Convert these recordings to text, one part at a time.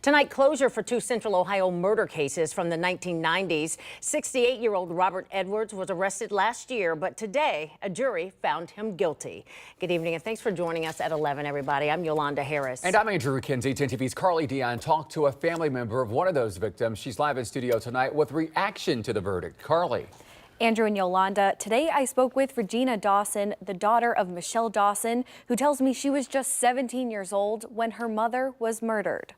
Tonight, closure for two Central Ohio murder cases from the 1990s. 68-year-old Robert Edwards was arrested last year, but today a jury found him guilty. Good evening and thanks for joining us at 11, everybody. I'm Yolanda Harris. And I'm Andrew McKenzie. 10 TV's Carly Dion talked to a family member of one of those victims. She's live in studio tonight with reaction to the verdict. Carly. Andrew and Yolanda, today I spoke with Regina Dawson, the daughter of Michelle Dawson, who tells me she was just 17 years old when her mother was murdered.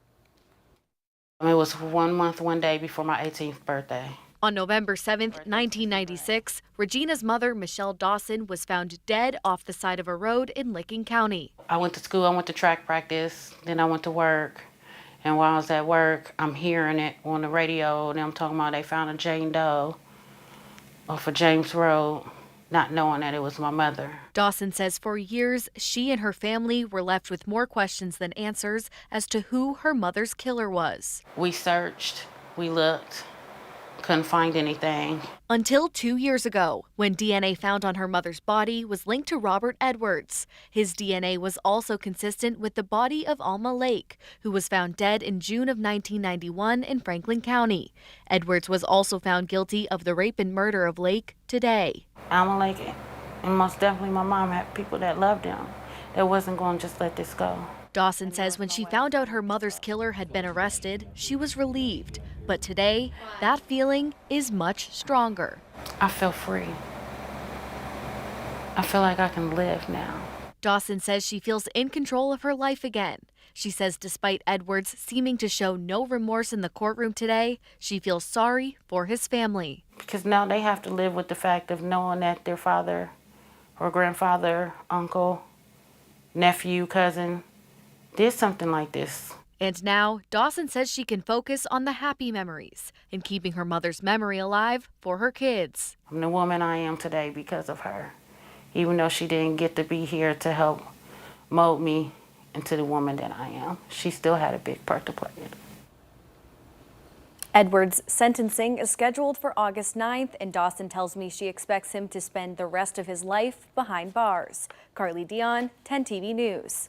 It was 1 month, 1 day before my 18th birthday. On November 7th, 1996, Regina's mother, Michelle Dawson, was found dead off the side of a road in Licking County. I went to school, I went to track practice, then I went to work. And while I was at work, I'm hearing it on the radio, and I'm talking about they found a Jane Doe off of James Road, not knowing that it was my mother. Dawson says for years, she and her family were left with more questions than answers as to who her mother's killer was. We searched, we looked, couldn't find anything. Until 2 years ago, when DNA found on her mother's body was linked to Robert Edwards. His DNA was also consistent with the body of Alma Lake, who was found dead in June of 1991 in Franklin County. Edwards was also found guilty of the rape and murder of Lake today. Alma Lake, and most definitely my mom had people that loved him, that wasn't going to just let this go. Dawson says when she found out her mother's killer had been arrested, she was relieved. But today, that feeling is much stronger. I feel free. I feel like I can live now. Dawson says she feels in control of her life again. She says despite Edwards seeming to show no remorse in the courtroom today, she feels sorry for his family. Because now they have to live with the fact of knowing that their father or grandfather, uncle, nephew, cousin did something like this. And now, Dawson says she can focus on the happy memories and keeping her mother's memory alive for her kids. I'm the woman I am today because of her. Even though she didn't get to be here to help mold me into the woman that I am, she still had a big part to play in it. Edwards' sentencing is scheduled for August 9th, and Dawson tells me she expects him to spend the rest of his life behind bars. Carly Dion, 10 TV News.